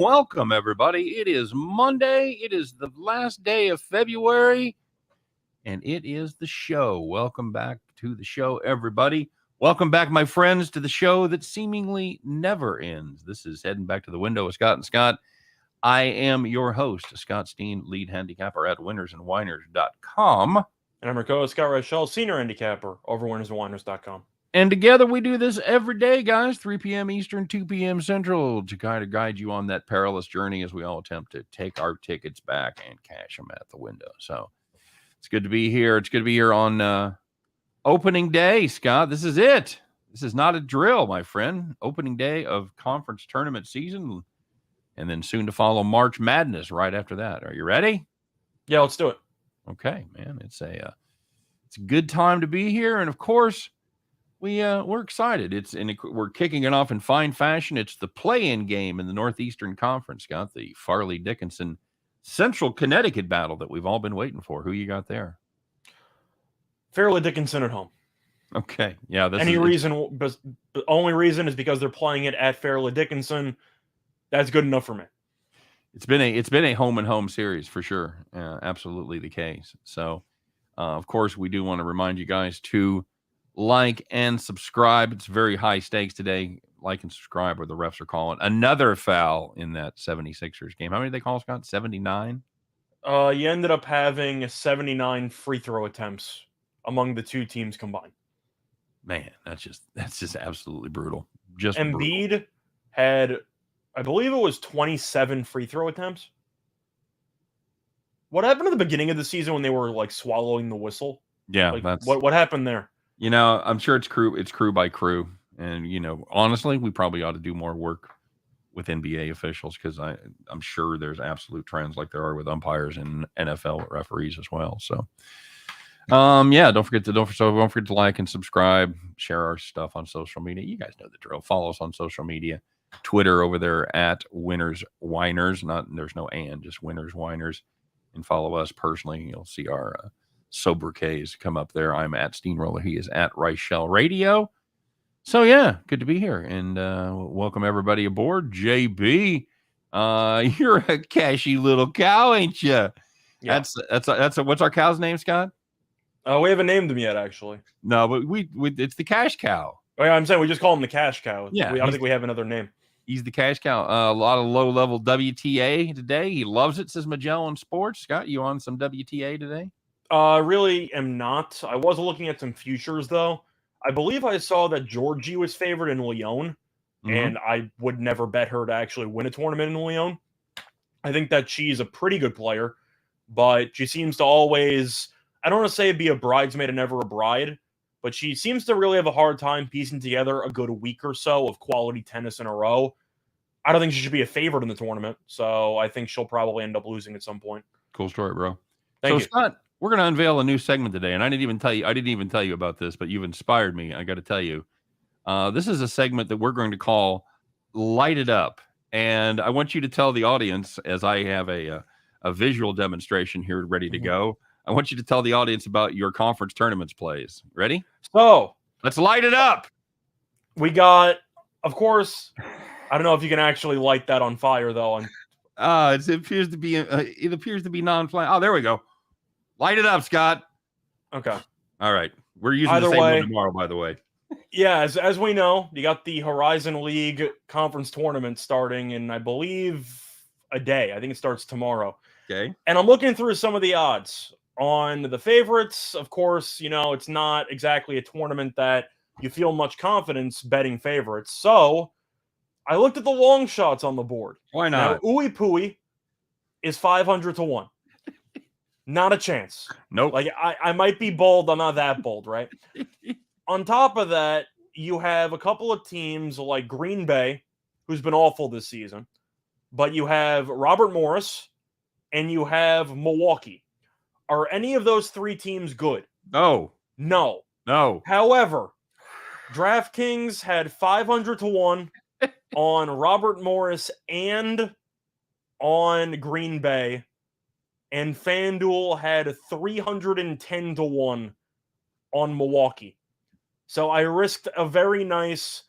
Welcome, everybody. It is Monday. It is the last day of February, and it is the show. Welcome back to the show, everybody. Welcome back, my friends, to the show that seemingly never ends. This is Heading Back to the Window with Scott and Scott. I am your host, Scott Steen, lead handicapper at winnersandwhiners.com. And I'm your co-host, Scott Rochelle, senior handicapper over winnersandwhiners.com. And together we do this every day, guys, 3 p.m. Eastern, 2 p.m. Central, to kind of guide you on that perilous journey as we all attempt to take our tickets back and cash them at the window. So it's good to be here. It's good to be here on opening day, Scott. This is it. This is not a drill, my friend. Opening day of conference tournament season, and then soon to follow March Madness right after that. Are you ready? Yeah, let's do it. Okay, man. It's a good time to be here, and of course, we're excited. We're kicking it off in fine fashion. It's the play-in game in the Northeastern Conference. Got the Farley Dickinson Central Connecticut battle that we've all been waiting for. Who you got there? Farley Dickinson at home. Okay, yeah. The only reason is because they're playing it at Farley Dickinson. That's good enough for me. It's been a home and home series for sure. Absolutely the case. So, of course, we do want to remind you guys to like and subscribe. It's very high stakes today. Like and subscribe, or the refs are calling another foul in that 76ers game. How many did they call, Scott? 79? You ended up having 79 free throw attempts among the two teams combined. Man, that's just absolutely brutal. Just Embiid brutal. had, I believe it was 27 free throw attempts. What happened at the beginning of the season when they were like swallowing the whistle? Yeah, that's what happened there. You know, I'm sure it's crew by crew. And, you know, honestly, we probably ought to do more work with NBA officials, because I'm sure there's absolute trends like there are with umpires and NFL referees as well. So, yeah, don't forget to like and subscribe, share our stuff on social media. You guys know the drill. Follow us on social media. Twitter over there at Winners Whiners. There's no and, just Winners Whiners. And follow us personally. You'll see our sobriquets come up there. I'm at Steamroller. He is at Reichel Radio. So yeah, good to be here, and welcome everybody aboard. JB, you're a cashy little cow, ain't you? Yeah. That's what's our cow's name, Scott? We haven't named him yet, actually. No, but we it's the cash cow. Oh, yeah, I'm saying we just call him the cash cow. Yeah, I don't think we have another name. He's the cash cow. A lot of low-level WTA today. He loves it, says Magellan Sports. Scott, you on some WTA today? Really am not. I was looking at some futures, though. I believe I saw that Georgie was favored in Lyon, and I would never bet her to actually win a tournament in Lyon. I think that she's a pretty good player, but she seems to always, I don't want to say be a bridesmaid and never a bride, but she seems to really have a hard time piecing together a good week or so of quality tennis in a row. I don't think she should be a favorite in the tournament, so I think she'll probably end up losing at some point. Cool story, bro. Thank you. Scott, we're going to unveil a new segment today, and I didn't even tell you about this, but you've inspired me. I got to tell you, this is a segment that we're going to call Light It Up, and I want you to tell the audience, as I have a visual demonstration here ready to go. I want you to tell the audience about your conference tournaments plays. Ready? So let's light it up. We got, of course, I don't know if you can actually light that on fire though. It appears to be non-flame. Oh, there we go. Light it up, Scott. Okay. All right. We're using the same one tomorrow, by the way. Yeah, as we know, you got the Horizon League conference tournament starting in, I believe, a day. I think it starts tomorrow. Okay. And I'm looking through some of the odds on the favorites. Of course, you know, it's not exactly a tournament that you feel much confidence betting favorites. So I looked at the long shots on the board. Why not? Now, Ooey Pooey is 500 to 1. Not a chance. Nope. Like, I might be bold. I'm not that bold, right? On top of that, you have a couple of teams like Green Bay, who's been awful this season. But you have Robert Morris, and you have Milwaukee. Are any of those three teams good? No. However, DraftKings had 500 to 1 on Robert Morris and on Green Bay. And FanDuel had 310 to 1 on Milwaukee. So I risked a very nice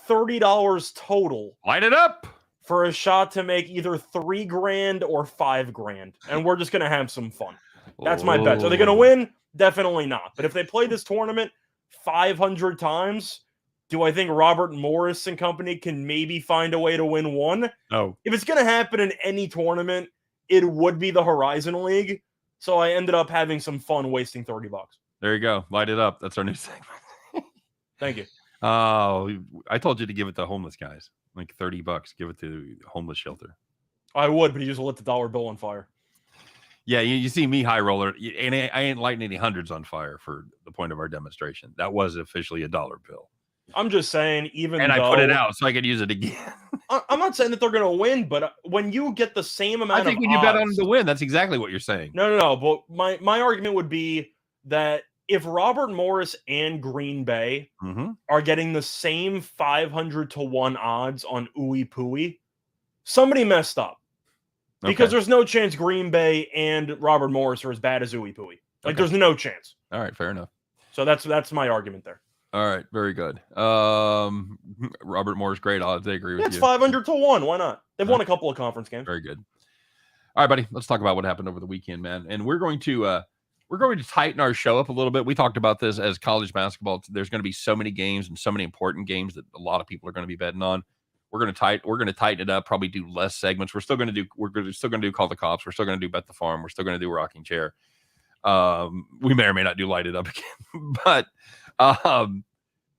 $30 total. Light it up. for a shot to make either $3,000 or $5,000, and we're just gonna have some fun. That's my bet. Are they gonna win? Definitely not. But if they play this tournament 500 times, do I think Robert Morris and company can maybe find a way to win one? No. If it's gonna happen in any tournament, it would be the Horizon League. So I ended up having some fun wasting $30. There you go. Light it up. That's our new segment. Thank you. Oh, I told you to give it to homeless guys. Like $30. Give it to the homeless shelter. I would, but you just lit the dollar bill on fire. Yeah, you see me high roller, and I ain't lighting any hundreds on fire for the point of our demonstration. That was officially a dollar bill. I'm just saying, I put it out so I could use it again. I'm not saying that they're going to win, but when you get the same amount of I think when you bet on them to win, that's exactly what you're saying. No. But my argument would be that if Robert Morris and Green Bay are getting the same 500 to 1 odds on Ooey Pooey, somebody messed up. Because there's no chance Green Bay and Robert Morris are as bad as Ooey Pooey. Like, there's no chance. All right, fair enough. So that's my argument there. All right, very good. Robert Morris, great odds. I agree with you. It's 500 to 1. Why not? They've won a couple of conference games. Very good. All right, buddy. Let's talk about what happened over the weekend, man. And we're going to tighten our show up a little bit. We talked about this as college basketball. There's going to be so many games and so many important games that a lot of people are going to be betting on. We're going to tighten it up. Probably do less segments. We're still going to do Call the Cops. We're still going to do Bet the Farm. We're still going to do Rocking Chair. We may or may not do Light It Up again, but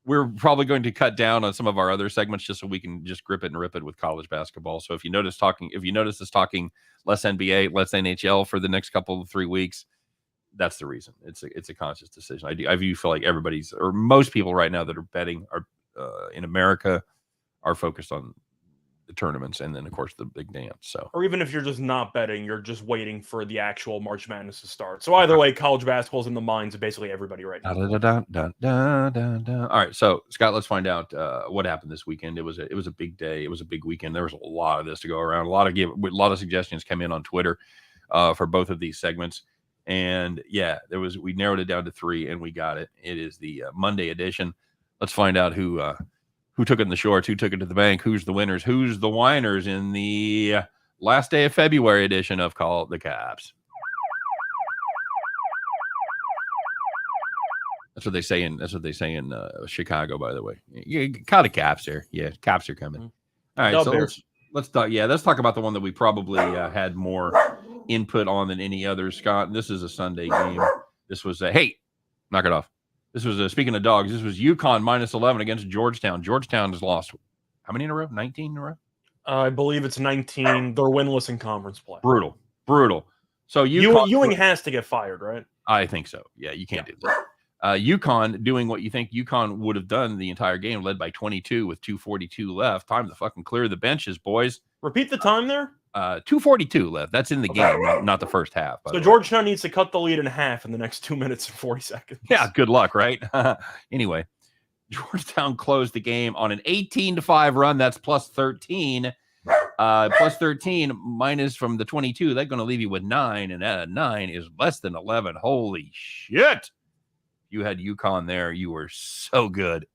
we're probably going to cut down on some of our other segments just so we can just grip it and rip it with college basketball. So if you notice us talking less NBA, less NHL for the next couple of 3 weeks, that's the reason. It's a conscious decision. I do feel like everybody's, or most people right now that are betting are in America are focused on the tournaments and then of course the big dance. So, or even if you're just not betting, you're just waiting for the actual March Madness to start. So either way, college basketball's in the minds of basically everybody right now. All right, so Scott, let's find out what happened this weekend. It was a big day. It was a big weekend. There was a lot of this to go around. A lot of suggestions came in on Twitter for both of these segments. And yeah, we narrowed it down to 3 and we got it. It is the Monday edition. Let's find out who took it in the shorts, who took it to the bank, who's the winners, who's the whiners in the last day of February edition of Call the Caps. That's what they say in Chicago, by the way. You call the Caps there. Yeah, Caps are coming. All right, so let's talk about the one that we probably had more input on than any other, Scott. This is a Sunday game. This was hey, knock it off. This was speaking of dogs. This was UConn -11 against Georgetown. Georgetown has lost how many in a row? 19 in a row. I believe it's 19. They're winless in conference play. Brutal. So Ewing has to get fired, right? I think so. Yeah, you can't do that. UConn doing what you think UConn would have done the entire game, led by 22 with 2:42 left. Time to fucking clear the benches, boys. Repeat the time there. 2:42 left. That's in the game, not the first half. So Georgetown needs to cut the lead in half in the next 2 minutes and 40 seconds. Yeah, good luck, right? Anyway, Georgetown closed the game on an 18-5 run. That's plus 13. Plus 13 minus from the 22. That's going to leave you with 9, and that 9 is less than 11. Holy shit. You had UConn there. You were so good,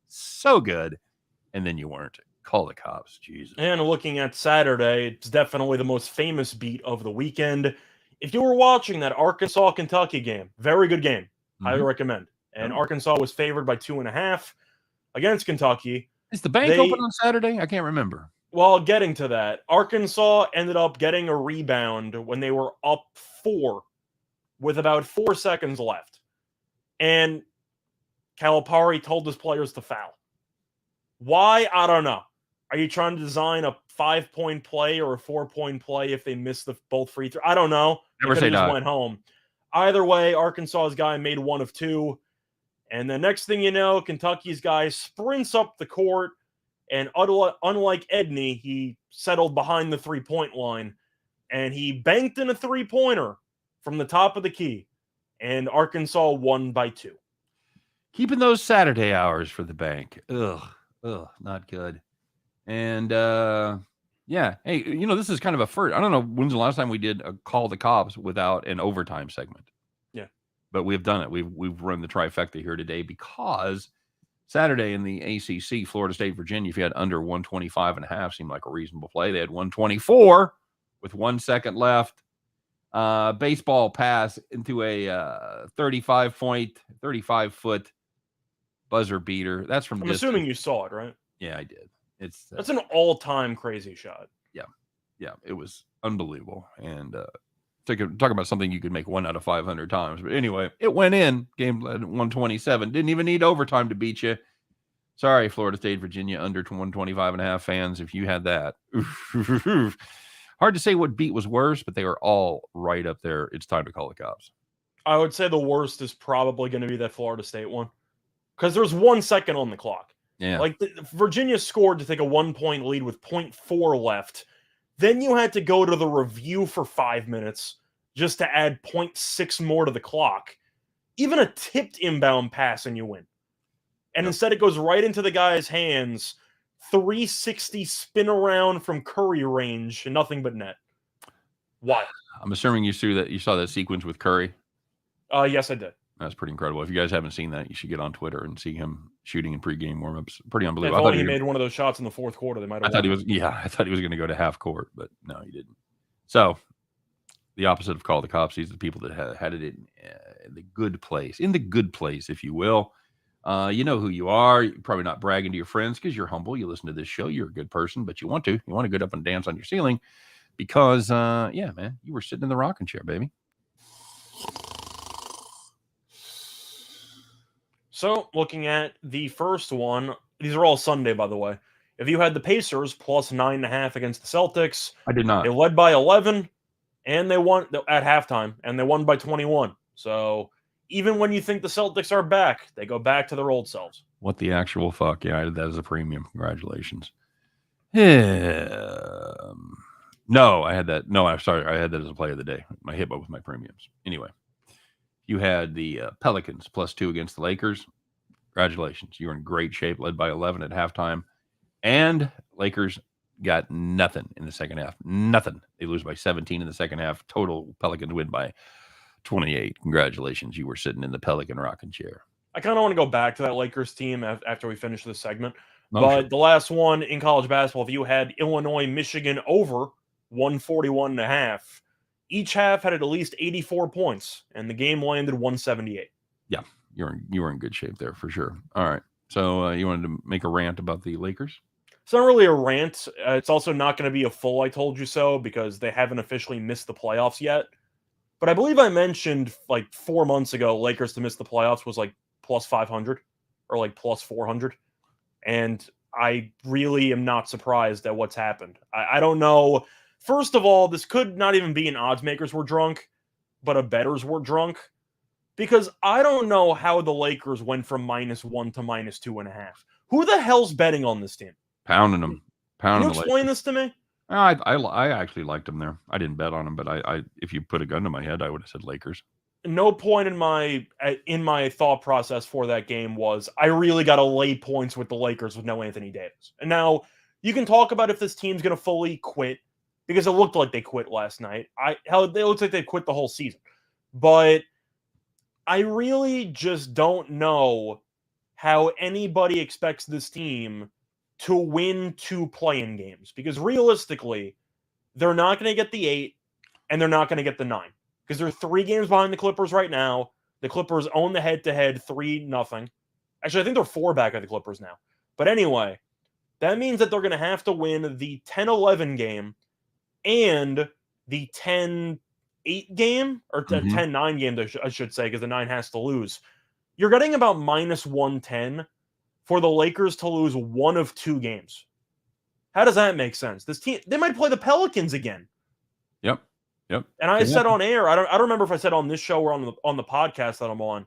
and then you weren't. Call the Cops, Jesus. And looking at Saturday, it's definitely the most famous beat of the weekend. If you were watching that Arkansas-Kentucky game, very good game. Highly recommend. And Arkansas was favored by 2.5 against Kentucky. Is the bank open on Saturday? I can't remember. Well, getting to that, Arkansas ended up getting a rebound when they were up 4 with about 4 seconds left. And Calipari told his players to foul. Why? I don't know. Are you trying to design a 5-point play or a 4-point play if they miss both free throws? I don't know. Never say no. Went home. Either way, Arkansas's guy made 1 of 2. And the next thing you know, Kentucky's guy sprints up the court. And unlike Edney, he settled behind the 3-point line. And he banked in a 3-pointer from the top of the key. And Arkansas won by 2. Keeping those Saturday hours for the bank. Ugh, not good. And yeah, hey, this is kind of a first. I don't know when's the last time we did a Call the Cops without an overtime segment. Yeah, but we've done it. We've run the trifecta here today because Saturday in the ACC, Florida State, Virginia, if you had under 125.5, seemed like a reasonable play. They had 124 with 1 second left. Baseball pass into a 35-foot buzzer beater. That's from I'm distance. assuming you saw it, right? Yeah, I did. That's an all-time crazy shot. Yeah, it was unbelievable. And talk about something you could make 1 out of 500 times. But anyway, it went in. Game led 127. Didn't even need overtime to beat you. Sorry, Florida State, Virginia, under 125.5 fans, if you had that. Hard to say what beat was worse, but they were all right up there. It's time to call the cops. I would say the worst is probably going to be that Florida State one, because there's 1 second on the clock. Yeah. Like, Virginia scored to take a 1-point lead with 0.4 left. Then you had to go to the review for 5 minutes just to add 0.6 more to the clock. Even a tipped inbound pass and you win. And instead it goes right into the guy's hands, 360 spin around from Curry range, and nothing but net. Wild. I'm assuming you saw that sequence with Curry. Yes, I did. That's pretty incredible. If you guys haven't seen that, you should get on Twitter and see him shooting in pregame warmups. Pretty unbelievable. If only he made one of those shots in the fourth quarter, they might have. I thought he was going to go to half court, but no, he didn't. So the opposite of call the cops. These are the people that had it in the good place, if you will. You know who you are. You're probably not bragging to your friends because you're humble. You listen to this show. You're a good person, but you want to get up and dance on your ceiling because, yeah, man, you were sitting in the rocking chair, baby. So, looking at the first one, these are all Sunday, by the way. If you had the Pacers plus 9.5 against the Celtics, I did not. They led by 11, and they won at halftime, and they won by 21. So, even when you think the Celtics are back, they go back to their old selves. What the actual fuck? Yeah, I did that as a premium. Congratulations. No, I had that. No, I'm sorry. I had that as a play of the day. My hit with my premiums. Anyway. You had the Pelicans +2 against the Lakers. Congratulations. You were in great shape, led by 11 at halftime. And Lakers got nothing in the second half. Nothing. They lose by 17 in the second half. Total Pelicans win by 28. Congratulations. You were sitting in the Pelican rocking chair. I kind of want to go back to that Lakers team after we finish this segment. Oh, but sure. The last one in college basketball, if you had Illinois, Michigan over 141.5, each half had at least 84 points, and the game landed 178. Yeah, you were in good shape there for sure. All right. So you wanted to make a rant about the Lakers? It's not really a rant. It's also not going to be a full I told you so because they haven't officially missed the playoffs yet. But I believe I mentioned like 4 months ago, Lakers to miss the playoffs was like plus 500 or like plus 400. And I really am not surprised at what's happened. I don't know. First of all, this could not even be an odds makers were drunk, but a bettors were drunk. Because I don't know how the Lakers went from -1 to -2.5. Who the hell's betting on this team? Pounding them. Can you explain this to me? I actually liked them there. I didn't bet on them, but I if you put a gun to my head, I would have said Lakers. No point in my thought process for that game was I really got to lay points with the Lakers with no Anthony Davis. And now you can talk about if this team's going to fully quit because it looked like they quit last night. It looks like they quit the whole season. But I really just don't know how anybody expects this team to win 2 play-in games because realistically, they're not going to get the 8 and they're not going to get the 9 because they're 3 games behind the Clippers right now. The Clippers own the head-to-head 3-0. Actually, I think they're 4 back at the Clippers now. But anyway, that means that they're going to have to win the 10-11 game and the 10-8 game, or 10-9 game, I should say, because the 9 has to lose. You're getting about -110 for the Lakers to lose 1 of 2 games. How does that make sense? This team, they might play the Pelicans again. Yep. And I said on air, I don't remember if I said on this show or on the podcast that I'm on,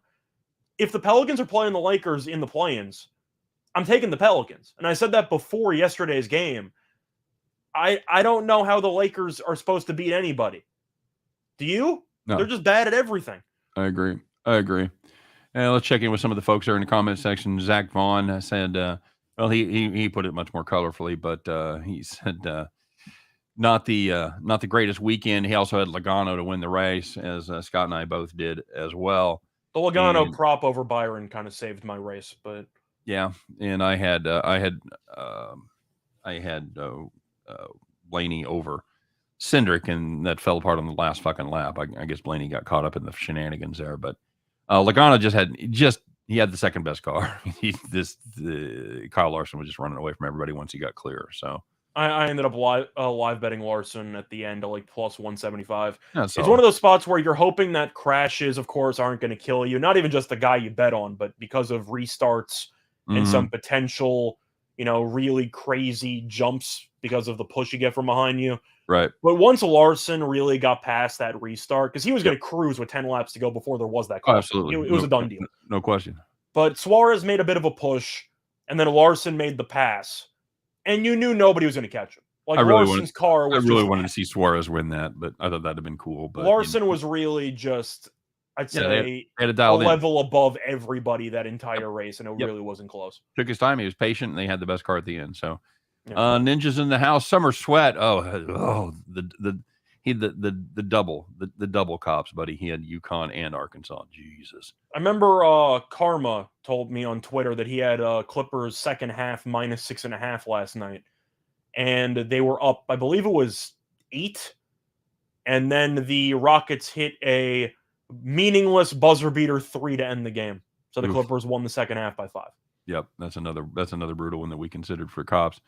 if the Pelicans are playing the Lakers in the play-ins, I'm taking the Pelicans. And I said that before yesterday's game. I don't know how the Lakers are supposed to beat anybody. Do you? No. They're just bad at everything. I agree. And let's check in with some of the folks there in the comment section. Zach Vaughn said, well, he put it much more colorfully, but he said not the greatest weekend. He also had Logano to win the race, as Scott and I both did as well. The Logano prop over Byron kind of saved my race, but Yeah, and I had Blaney over Cindric, and that fell apart on the last fucking lap. I guess Blaney got caught up in the shenanigans there, but Logano he had the second best car. Kyle Larson was just running away from everybody once he got clear. So I ended up live betting Larson at the end at like plus 175. yeah, It's one of those spots where you're hoping that crashes, of course, aren't going to kill you. Not even just the guy you bet on, but because of restarts and some potential, really crazy jumps because of the push you get from behind you. right. But once Larson really got past that restart, because he was going to cruise with 10 laps to go before there was that Oh, call. absolutely. It was a done deal. No question. But Suarez made a bit of a push, and then Larson made the pass, and you knew nobody was going to catch him. Like Larson's car was. I really wanted to see Suarez win that, but I thought that'd have been cool. But Larson was really just, I'd say, they had it a dialed in. level above everybody that entire race, and it really wasn't close. Took his time. He was patient, and they had the best car at the end. So, Ninjas in the house. Summer Sweat. The double cops, buddy. He had UConn and Arkansas. Jesus. I remember Karma told me on Twitter that he had Clippers second half minus 6.5 last night, and they were up, I believe it was 8, and then the Rockets hit a meaningless buzzer beater 3 to end the game. So the Clippers won the second half by 5. Yep, that's another brutal one that we considered for cops.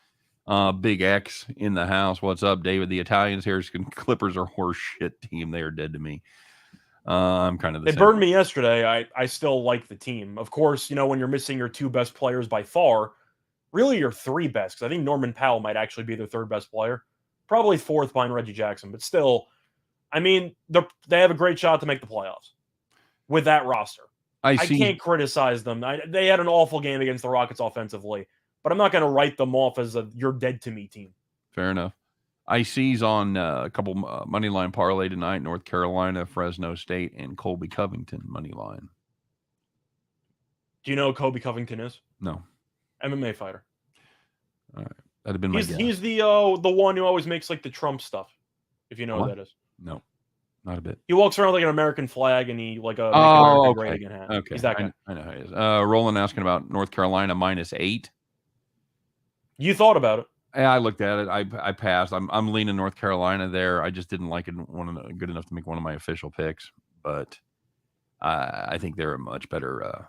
Big X in the house. What's up, David? The Italians here. Clippers are horse shit team. They are dead to me. I'm kind of the same. They burned me yesterday. I still like the team. Of course, when you're missing your 2 best players by far, really your 3 best, because I think Norman Powell might actually be their 3rd best player. Probably 4th behind Reggie Jackson, but still, I mean, they have a great shot to make the playoffs with that roster. I can't criticize them. They had an awful game against the Rockets offensively, but I'm not going to write them off as you're dead to me team. Fair enough. IC's on a couple money line parlay tonight. North Carolina, Fresno State, and Colby Covington money line. Do you know who Colby Covington is? No. MMA fighter. All right. That'd have been my guess. He's the one who always makes like the Trump stuff, if you know what that is. No. Not a bit. He walks around like an American flag, and he like a American great again hat. Okay, he's that guy. I know how he is. Roland asking about North Carolina -8. You thought about it? Yeah, I looked at it. I passed. I'm leaning North Carolina there. I just didn't like it. Good enough to make one of my official picks, but I think they're a much better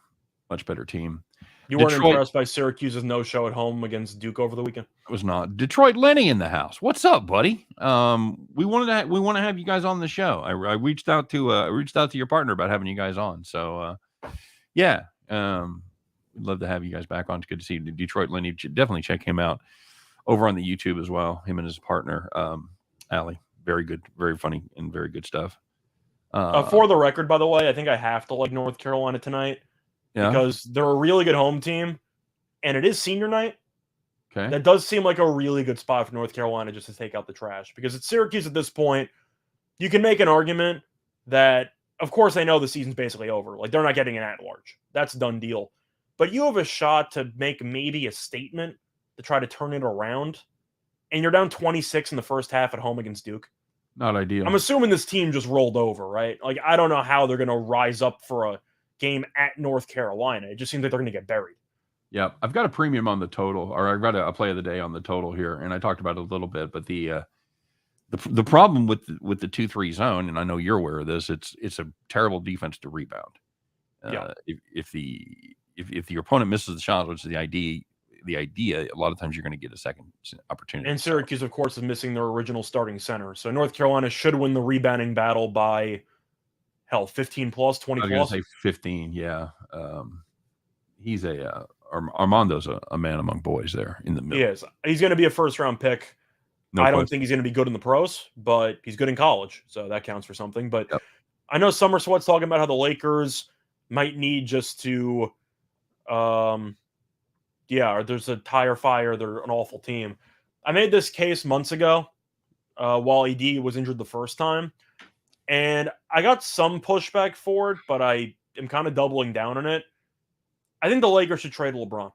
team. You weren't impressed by Syracuse's no-show at home against Duke over the weekend? It was not. Detroit Lenny in the house. What's up, buddy? We want to have you guys on the show. I reached out to your partner about having you guys on. So yeah, we'd love to have you guys back on. It's good to see you. Detroit Lenny. Definitely check him out over on the YouTube as well. Him and his partner, Allie. Very good, very funny, and very good stuff. For the record, by the way, I think I have to like North Carolina tonight. Yeah. Because they're a really good home team, and it is senior night. Okay. That does seem like a really good spot for North Carolina just to take out the trash. Because at Syracuse at this point, you can make an argument that, of course, they know the season's basically over. Like, they're not getting an at-large. That's a done deal. But you have a shot to make maybe a statement to try to turn it around, and you're down 26 in the first half at home against Duke. Not ideal. I'm assuming this team just rolled over, right? Like, I don't know how they're going to rise up for a game at North Carolina. It just seems like they're going to get buried. Yeah, I've got a premium on the total, or I've got a play of the day on the total here, and I talked about it a little bit. But the problem with the 2-3 zone, and I know you're aware of this, it's a terrible defense to rebound. If your opponent misses the shot, which is the idea, a lot of times you're going to get a second opportunity. And Syracuse, of course, is missing their original starting center, so North Carolina should win the rebounding battle by 15 plus, 20 plus. I was going to say 15, yeah. He's Armando's a man among boys there in the middle. He is. He's going to be a first-round pick. I don't think he's going to be good in the pros, but he's good in college, so that counts for something. But I know Summer Sweat's talking about how the Lakers might need just to, or there's a tire fire. They're an awful team. I made this case months ago while AD was injured the first time. And I got some pushback for it, but I am kind of doubling down on it. I think the Lakers should trade LeBron.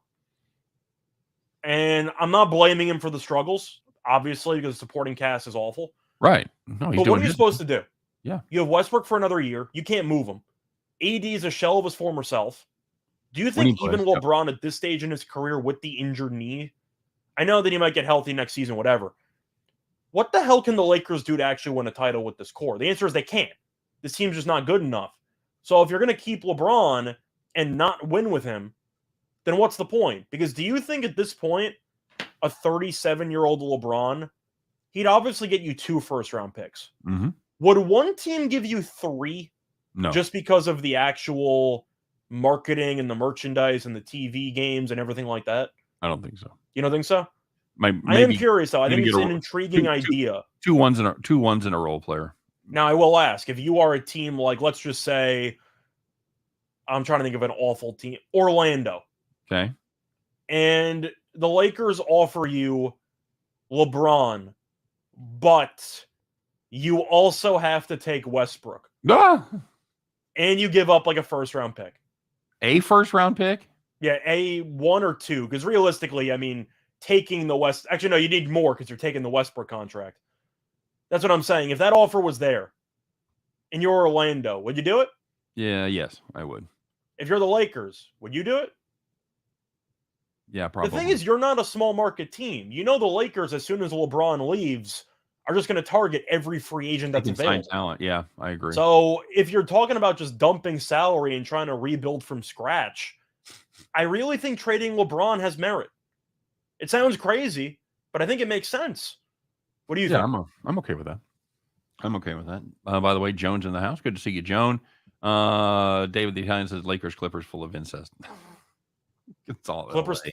And I'm not blaming him for the struggles, obviously, because the supporting cast is awful. Right. No, but what are you supposed to do? Yeah. You have Westbrook for another year. You can't move him. AD is a shell of his former self. Do you Winning think even plays, LeBron at this stage in his career with the injured knee, I know that he might get healthy next season, whatever. What the hell can the Lakers do to actually win a title with this core? The answer is they can't. This team's just not good enough. So if you're going to keep LeBron and not win with him, then what's the point? Because do you think at this point, a 37-year-old LeBron, he'd obviously get you 2 first-round picks. Mm-hmm. Would one team give you 3? No. Just because of the actual marketing and the merchandise and the TV games and everything like that? I don't think so. You don't think so? Maybe, I am curious, though. I think maybe it's get an intriguing idea. Two ones in a role player. Now, I will ask, if you are a team like, let's just say, I'm trying to think of an awful team, Orlando. Okay. And the Lakers offer you LeBron, but you also have to take Westbrook. And you give up like a first-round pick. A first-round pick? Yeah, a 1 or 2. Because realistically, I mean, taking the West... Actually, no, you need more because you're taking the Westbrook contract. That's what I'm saying. If that offer was there and you're Orlando, would you do it? Yeah, yes, I would. If you're the Lakers, would you do it? Yeah, probably. The thing is, you're not a small market team. You know the Lakers, as soon as LeBron leaves, are just going to target every free agent that's available. Talent. Yeah, I agree. So if you're talking about just dumping salary and trying to rebuild from scratch, I really think trading LeBron has merit. It sounds crazy, but I think it makes sense. What do you think? I'm okay with that. I'm okay with that. By the way, Jones in the house. Good to see you, Joan. David the Italian says Lakers Clippers full of incest. It's all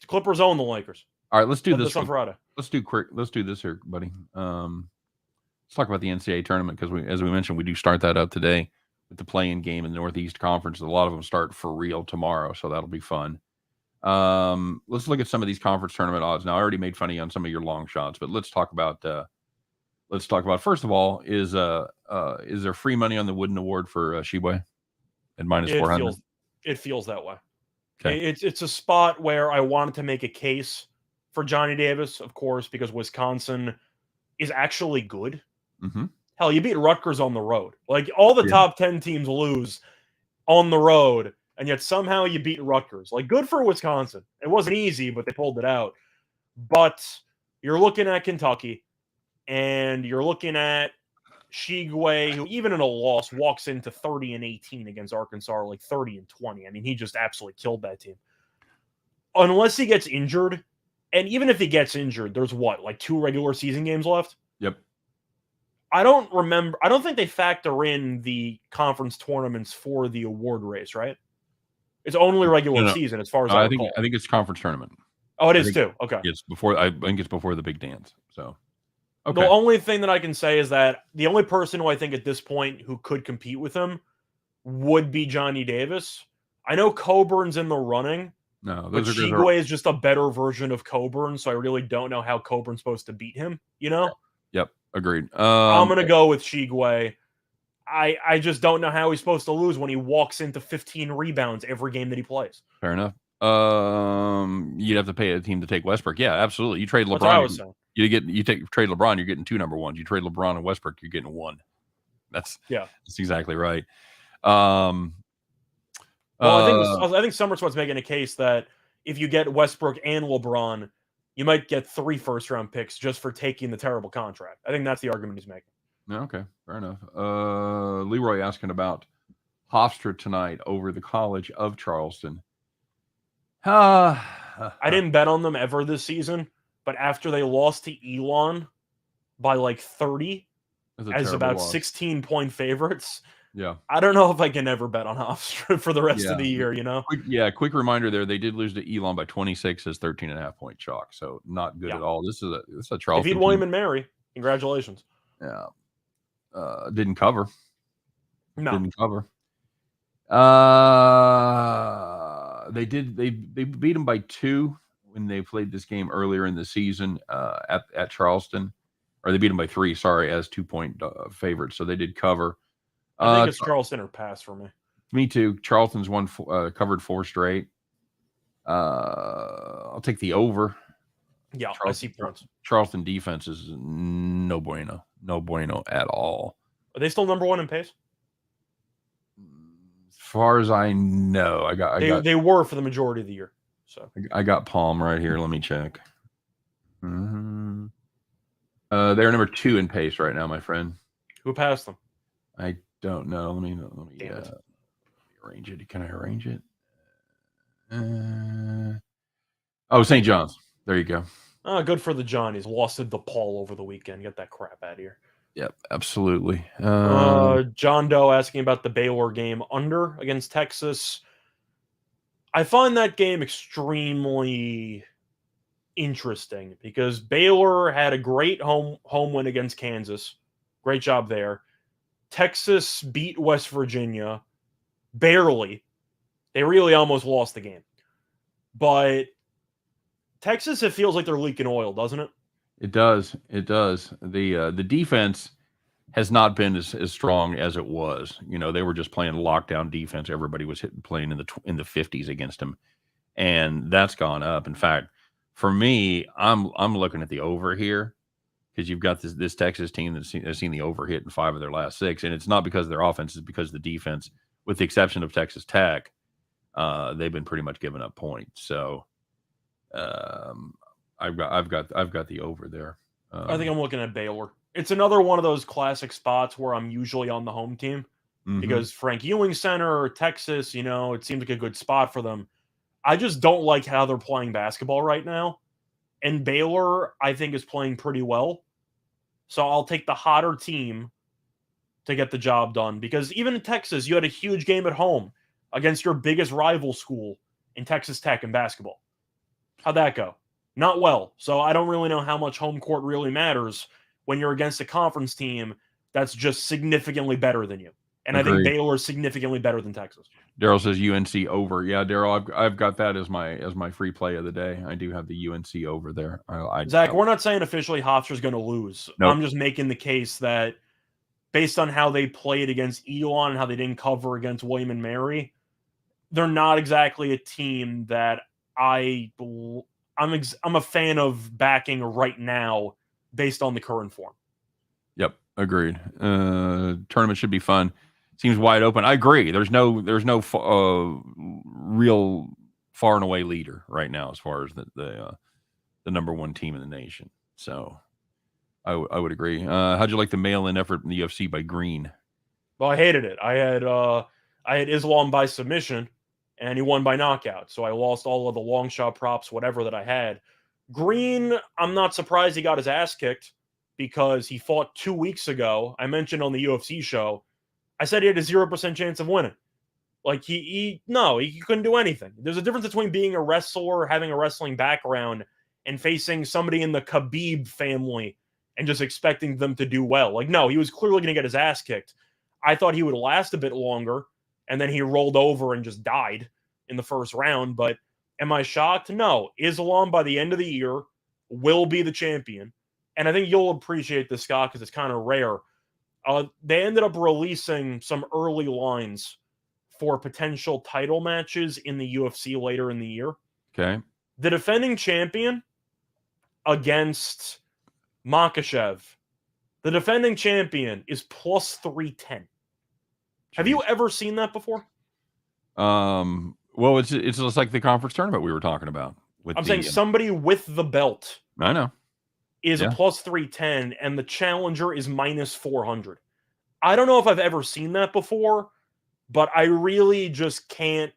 Clippers own the Lakers. All right, let's do this on Friday. Let's do this here, buddy. Let's talk about the NCAA tournament because as we mentioned, we do start that up today with the play-in game in the Northeast Conference. A lot of them start for real tomorrow, so that'll be fun. Let's look at some of these conference tournament odds. Now, I already made funny on some of your long shots, but let's talk about first of all, is there free money on the Wooden Award for Sheboy at -400? It feels that way. Okay. It's a spot where I wanted to make a case for Johnny Davis, of course, because Wisconsin is actually good. Mm-hmm. Hell, you beat Rutgers on the road. Like, all the top 10 teams lose on the road, and yet somehow you beat Rutgers. Like, good for Wisconsin. It wasn't easy, but they pulled it out. But you're looking at Kentucky, and you're looking at Shigwe, who even in a loss walks into 30-18 against Arkansas, like 30-20. I mean, he just absolutely killed that team. Unless he gets injured, and even if he gets injured, there's like 2 regular season games left? Yep. I don't think they factor in the conference tournaments for the award race, right? It's only regular season as far as I recall. I think it's conference tournament. Oh, it is too. Okay. I think it's before the big dance. So, okay. The only thing that I can say is that the only person who I think at this point who could compete with him would be Johnny Davis. I know Coburn's in the running. No, but Shigwe is just a better version of Coburn, so I really don't know how Coburn's supposed to beat him, you know? Yep, agreed. I'm going to go with Shigwe. I just don't know how he's supposed to lose when he walks into 15 rebounds every game that he plays. Fair enough. You'd have to pay a team to take Westbrook. Yeah, absolutely. You trade LeBron. That's what I was saying. Trade LeBron, you're getting 2 number ones. You trade LeBron and Westbrook, you're getting 1. That's exactly right. Well, I think Summersworth's making a case that if you get Westbrook and LeBron, you might get 3 first-round picks just for taking the terrible contract. I think that's the argument he's making. Okay, fair enough. Leroy asking about Hofstra tonight over the College of Charleston. I didn't bet on them ever this season, but after they lost to Elon by like 30 as about 16-point favorites, yeah, I don't know if I can ever bet on Hofstra for the rest of the year, you know? Quick reminder there. They did lose to Elon by 26 as 13.5-point chalk, so not good at all. This is a Charleston. They beat William and Mary. Congratulations. Yeah. Didn't cover. No. Didn't cover. They beat them by 2 when they played this game earlier in the season at Charleston, or they beat them by 3. Sorry, as 2-point favorites. So they did cover. I think it's Charleston or pass for me. Me too. Charleston's covered 4 straight. I'll take the over. Yeah, I see points. Charleston defense is no bueno at all. Are they still number 1 in pace? far as I know, They were for the majority of the year. So I got Palm right here. Let me check. Mm-hmm. They're number 2 in pace right now, my friend. who passed them? I don't know. Let me Damn it. arrange it. Can I arrange it? St. John's. There you go. Good for the Johnnies. Lost to DePaul over the weekend. Get that crap out of here. Yep, absolutely. John Doe asking about the Baylor game under against Texas. I find that game extremely interesting because Baylor had a great home win against Kansas. Great job there. Texas beat West Virginia barely. They really almost lost the game. But Texas, it feels like they're leaking oil, doesn't it? It does. It does. The defense has not been as strong as it was. You know, they were just playing lockdown defense. Everybody was playing in the 50s against them, and that's gone up. In fact, for me, I'm looking at the over here because you've got this Texas team that's seen the over hit in 5 of their last 6, and it's not because of their offense; it's because of the defense. With the exception of Texas Tech, they've been pretty much giving up points. So, I've got the over there. I think I'm looking at Baylor. It's another one of those classic spots where I'm usually on the home team because Frank Ewing Center, Texas, you know, it seems like a good spot for them. I just don't like how they're playing basketball right now. And Baylor, I think, is playing pretty well. So I'll take the hotter team to get the job done because even in Texas, you had a huge game at home against your biggest rival school in Texas Tech in basketball. How'd that go? Not well. So I don't really know how much home court really matters when you're against a conference team that's just significantly better than you. And Agreed. I think Baylor is significantly better than Texas. Daryl says UNC over. Yeah, Daryl, I've got that as my free play of the day. I do have the UNC over there. Zach, we're not saying officially Hofstra's going to lose. Nope. I'm just making the case that based on how they played against Elon and how they didn't cover against William and Mary, they're not exactly a team that I'm a fan of backing right now based on the current form. Yep, agreed. Tournament should be fun. Seems wide open. I agree. There's no real far and away leader right now as far as the number 1 team in the nation. So I would agree. How'd you like the mail-in effort in the UFC by Green? Well, I hated it. I had Islam by submission, and he won by knockout. So I lost all of the long shot props, whatever that I had. Green, I'm not surprised he got his ass kicked because he fought 2 weeks ago. I mentioned on the UFC show, I said he had a 0% chance of winning. Like he couldn't do anything. There's a difference between being a wrestler, having a wrestling background, and facing somebody in the Khabib family and just expecting them to do well. Like, no, he was clearly going to get his ass kicked. I thought he would last a bit longer, and then he rolled over and just died in the first round. But am I shocked? No. Islam, by the end of the year, will be the champion. And I think you'll appreciate this, Scott, because it's kind of rare. They ended up releasing some early lines for potential title matches in the UFC later in the year. Okay. The defending champion against Makhachev, the defending champion is plus 310. Have you ever seen that before? Well, it's just like the conference tournament we were talking about. I'm saying somebody with the belt. I know. Is a plus 310, and the challenger is minus 400. I don't know if I've ever seen that before, but I really just can't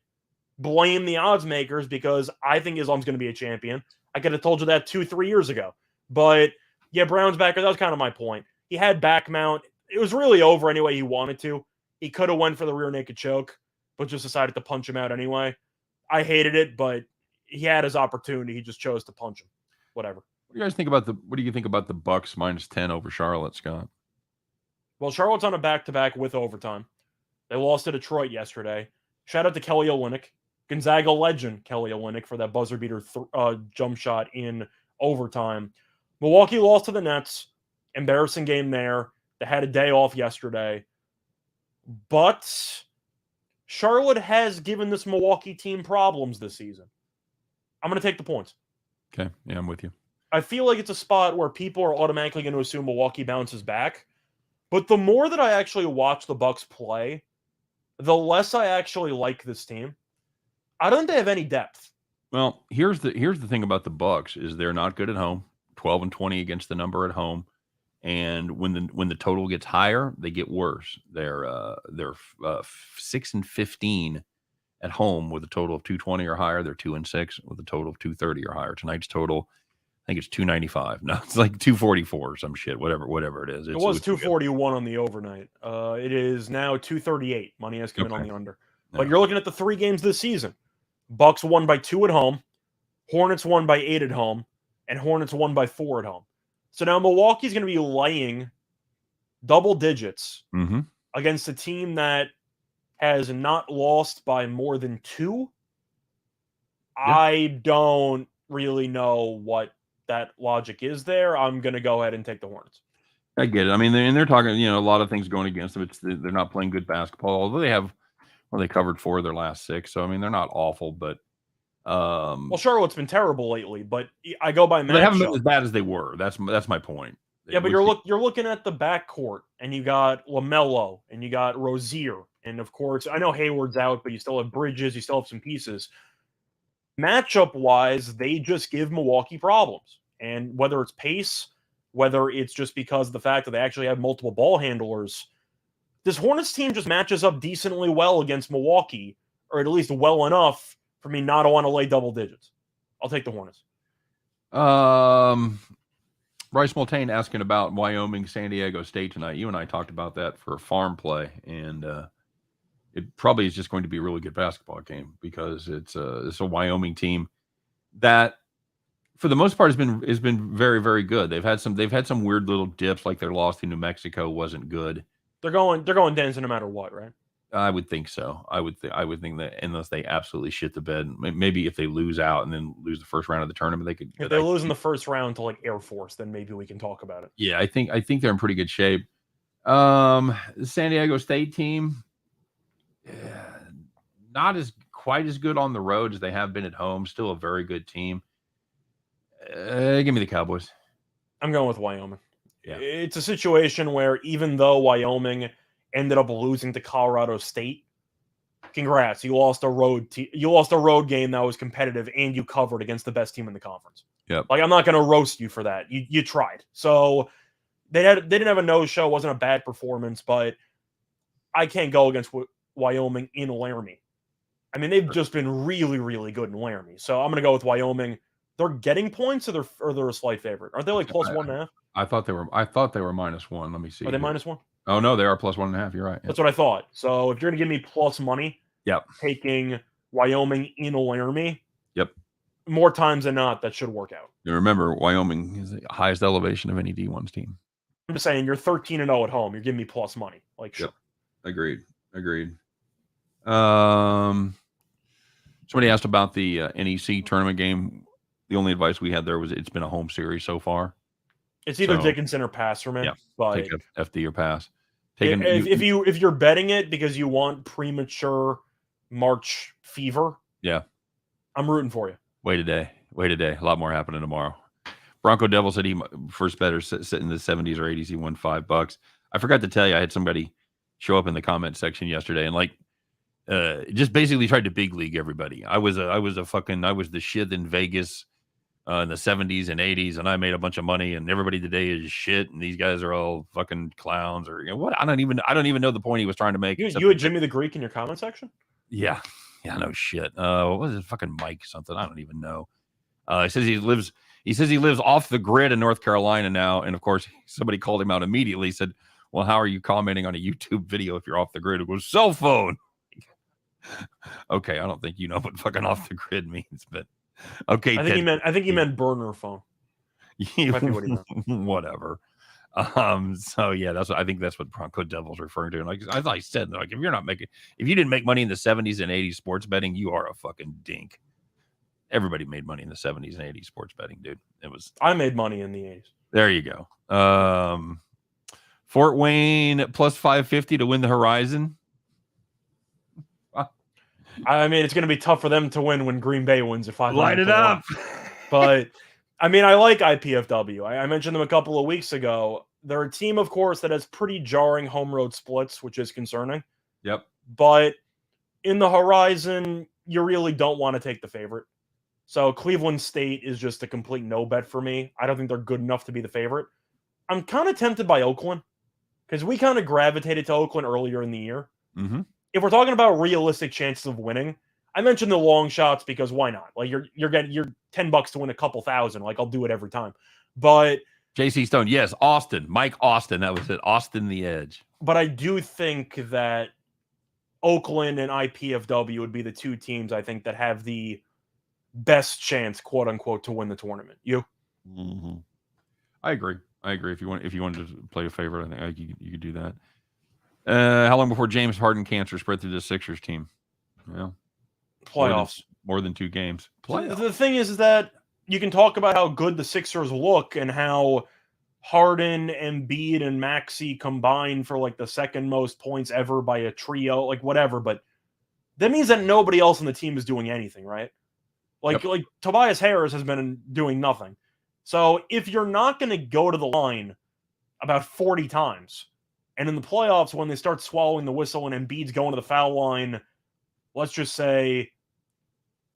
blame the odds makers because I think Islam's going to be a champion. I could have told you that 2-3 years ago. But yeah, Brown's backer, that was kind of my point. He had back mount. It was really over anyway he wanted to. He could have went for the rear naked choke, but just decided to punch him out anyway. I hated it, but he had his opportunity. He just chose to punch him. Whatever. What do you think about the Bucks -10 over Charlotte, Scott? Well, Charlotte's on a back-to-back with overtime. They lost to Detroit yesterday. Shout out to Kelly Olynyk, Gonzaga legend Kelly Olynyk for that buzzer beater jump shot in overtime. Milwaukee lost to the Nets. Embarrassing game there. They had a day off yesterday. But Charlotte has given this Milwaukee team problems this season. I'm going to take the points. Okay. Yeah, I'm with you. I feel like it's a spot where people are automatically going to assume Milwaukee bounces back. But the more that I actually watch the Bucks play, the less I actually like this team. I don't think they have any depth. Well, here's the thing about the Bucks is they're not good at home. 12-20 against the number at home, and when the total gets higher, they get worse. They're 6-15 at home with a total of 220 or higher. They're 2-6 with a total of 230 or higher. Tonight's total, I think it's 295. No, it's like 244 or some shit. Whatever it is. It was 241 on the overnight. It is now 238. Money has come in on the under. But you're looking at the 3 games this season. Bucks won by 2 at home, Hornets won by 8 at home, and Hornets won by 4 at home. So now Milwaukee's going to be laying double digits against a team that has not lost by more than 2. Yeah. I don't really know what that logic is there. I'm going to go ahead and take the Hornets. I get it. I mean, they're talking, a lot of things going against them. They're not playing good basketball, although they covered 4 of their last 6. So, I mean, they're not awful, but well, Charlotte's been terrible lately, but I go by matchup. They haven't been as bad as they were. That's my point. Yeah, but you're looking at the backcourt, and you got LaMelo, and you got Rozier, and of course, I know Hayward's out, but you still have Bridges, you still have some pieces. Matchup-wise, they just give Milwaukee problems, and whether it's pace, whether it's just because of the fact that they actually have multiple ball handlers, this Hornets team just matches up decently well against Milwaukee, or at least well enough for me not to want to lay double digits. I'll take the Hornets. Bryce Multane asking about Wyoming, San Diego State tonight. You and I talked about that for farm play, and it probably is just going to be a really good basketball game because it's a Wyoming team that, for the most part, has been very, very good. They've had some weird little dips, like their loss to New Mexico wasn't good. They're going dancing no matter what, right? I would think so. I would think that unless they absolutely shit the bed, maybe if they lose out and then lose the first round of the tournament, they could. If they lose in the first round to like Air Force, then maybe we can talk about it. Yeah, I think they're in pretty good shape. The San Diego State team, not quite as good on the road as they have been at home. Still a very good team. Give me the Cowboys. I'm going with Wyoming. Yeah. It's a situation where even though Wyoming ended up losing to Colorado State, congrats, you lost a road game that was competitive and you covered against the best team in the conference. Yep. Like, I'm not going to roast you for that. You tried. So they didn't have a no-show. It wasn't a bad performance, but I can't go against Wyoming in Laramie. I mean, they've just been really, really good in Laramie. So I'm going to go with Wyoming. They're getting points, or they're a slight favorite. Aren't they like plus 1.5? I thought they were -1. Let me see. Are they -1? Oh no, they are plus 1.5. You're right. Yep. That's what I thought. So if you're gonna give me plus money, taking Wyoming in Laramie, more times than not, that should work out. And remember, Wyoming is the highest elevation of any D1's team. I'm just saying, you're 13-0 at home. You're giving me plus money. Like, sure. Agreed. Somebody asked about the NEC tournament game. The only advice we had there was it's been a home series so far. It's either Dickinson or pass for me. Yeah, but take FD or pass. If you're betting it because you want premature March fever, I'm rooting for you. Wait a day. A lot more happening tomorrow. Bronco Devil said he first better sit in the 70s or 80s. He won $5. I forgot to tell you, I had somebody show up in the comment section yesterday and just basically tried to big league everybody. I was the shit in Vegas in the 70s and 80s, and I made a bunch of money, and everybody today is shit, and these guys are all fucking clowns, or what? I don't even know the point he was trying to make. You had Jimmy the Greek in your comment section? Yeah, no shit. What was it? Fucking Mike something? I don't even know. He says he lives off the grid in North Carolina now, and of course somebody called him out immediately. Said, "Well, how are you commenting on a YouTube video if you're off the grid?" It goes, "Cell phone." Okay, I don't think you know what fucking off the grid means, but okay. I think he meant burner phone. Whatever. So yeah, I think that's what Bronco Devil's referring to. And like as I said, if you didn't make money in the 70s and 80s sports betting, you are a fucking dink. Everybody made money in the 70s and 80s sports betting, dude. I made money in the 80s. There you go. Fort Wayne plus 550 to win the Horizon. I mean, it's going to be tough for them to win when Green Bay wins at 5. Light it up. But I mean, I like IPFW. I mentioned them a couple of weeks ago. They're a team, of course, that has pretty jarring home road splits, which is concerning. Yep. But in the horizon, you really don't want to take the favorite. So Cleveland State is just a complete no bet for me. I don't think they're good enough to be the favorite. I'm kind of tempted by Oakland because we kind of gravitated to Oakland earlier in the year. Mm-hmm. If we're talking about realistic chances of winning, I mentioned the long shots because why not? Like you're getting your $10 to win a couple thousand. Like I'll do it every time. But JC Stone, yes, Austin, Mike Austin, that was it. Austin the Edge. But I do think that Oakland and IPFW would be the two teams I think that have the best chance, quote unquote, to win the tournament. You? Mm-hmm. I agree. If you wanted to play a favorite, I think you could do that. How long before James Harden cancer spread through the Sixers team? Well, playoffs. More than 2 games. Playoffs. The thing is that you can talk about how good the Sixers look and how Harden, Embiid, and Maxey combined for like the second most points ever by a trio, like whatever. But that means that nobody else on the team is doing anything, right? Like Tobias Harris has been doing nothing. So if you're not going to go to the line about 40 times, and in the playoffs when they start swallowing the whistle and Embiid's going to the foul line, let's just say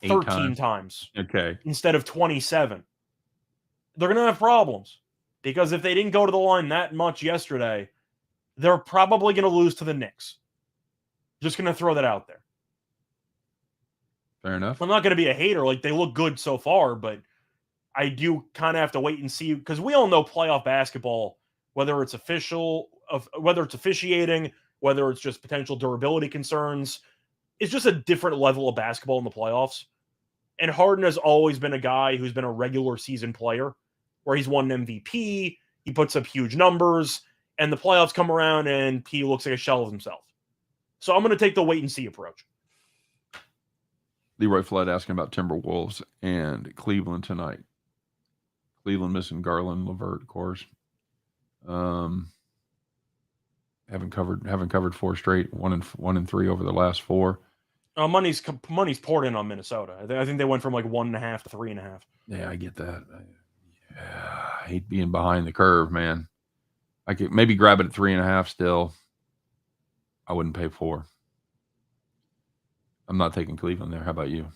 13 times. Okay. Instead of 27. They're going to have problems. Because if they didn't go to the line that much yesterday, they're probably going to lose to the Knicks. Just going to throw that out there. Fair enough. I'm not going to be a hater. Like, they look good so far, but I do kind of have to wait and see. Because we all know playoff basketball, whether it's officiating, whether it's just potential durability concerns, it's just a different level of basketball in the playoffs. And Harden has always been a guy who's been a regular season player, where he's won an MVP, he puts up huge numbers, and the playoffs come around and he looks like a shell of himself. So I'm going to take the wait and see approach. Leroy Flood asking about Timberwolves and Cleveland tonight. Cleveland missing Garland, LeVert, of course. Haven't covered 4 straight, 1 and 3 over the last 4. Money's poured in on Minnesota. I think they went from like 1.5 to 3.5. Yeah, I get that. I hate being behind the curve, man. I could maybe grab it at 3.5 still. I wouldn't pay 4. I'm not taking Cleveland there. How about you?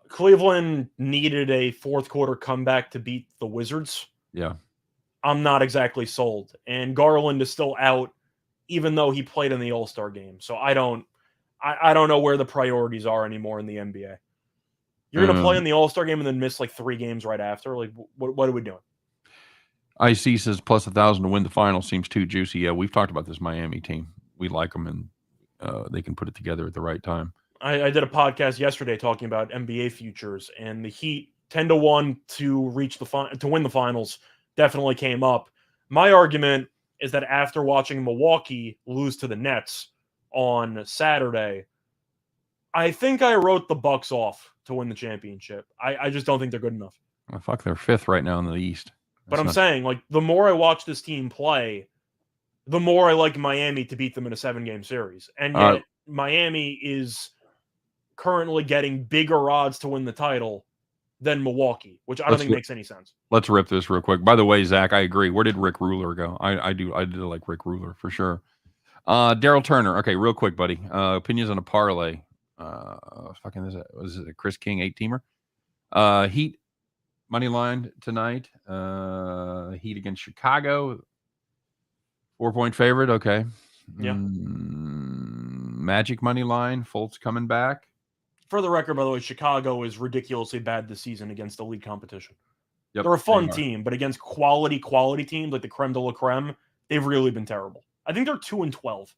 Cleveland needed a fourth quarter comeback to beat the Wizards. Yeah. I'm not exactly sold. And Garland is still out, even though he played in the All-Star game. So I don't know where the priorities are anymore in the NBA. You're going to play in the All-Star game and then miss like 3 games right after? Like, what are we doing? IC says plus 1,000 to win the final seems too juicy. Yeah, we've talked about this Miami team. We like them, and they can put it together at the right time. I did a podcast yesterday talking about NBA futures, and the Heat 10-1 to win the finals definitely came up. My argument is that after watching Milwaukee lose to the Nets on Saturday, I think I wrote the Bucks off to win the championship. I just don't think they're good enough. Well, fuck, they're 5th right now in the East. But I'm saying, like, the more I watch this team play, the more I like Miami to beat them in a 7-game series. And yet, Miami is currently getting bigger odds to win the title than Milwaukee, which I don't think makes any sense. Let's rip this real quick. By the way, Zach, I agree. Where did Rick Ruler go? I do like Rick Ruler for sure. Daryl Turner. Okay, real quick, buddy. Opinions on a parlay. Was it a Chris King 8-teamer? Heat money line tonight. Heat against Chicago. 4-point favorite. Okay. Yeah. Magic money line. Fultz coming back. For the record, by the way, Chicago is ridiculously bad this season against elite competition. Yep, they're a fun team, but against quality teams like the creme de la creme, they've really been terrible. I think they're 2-12.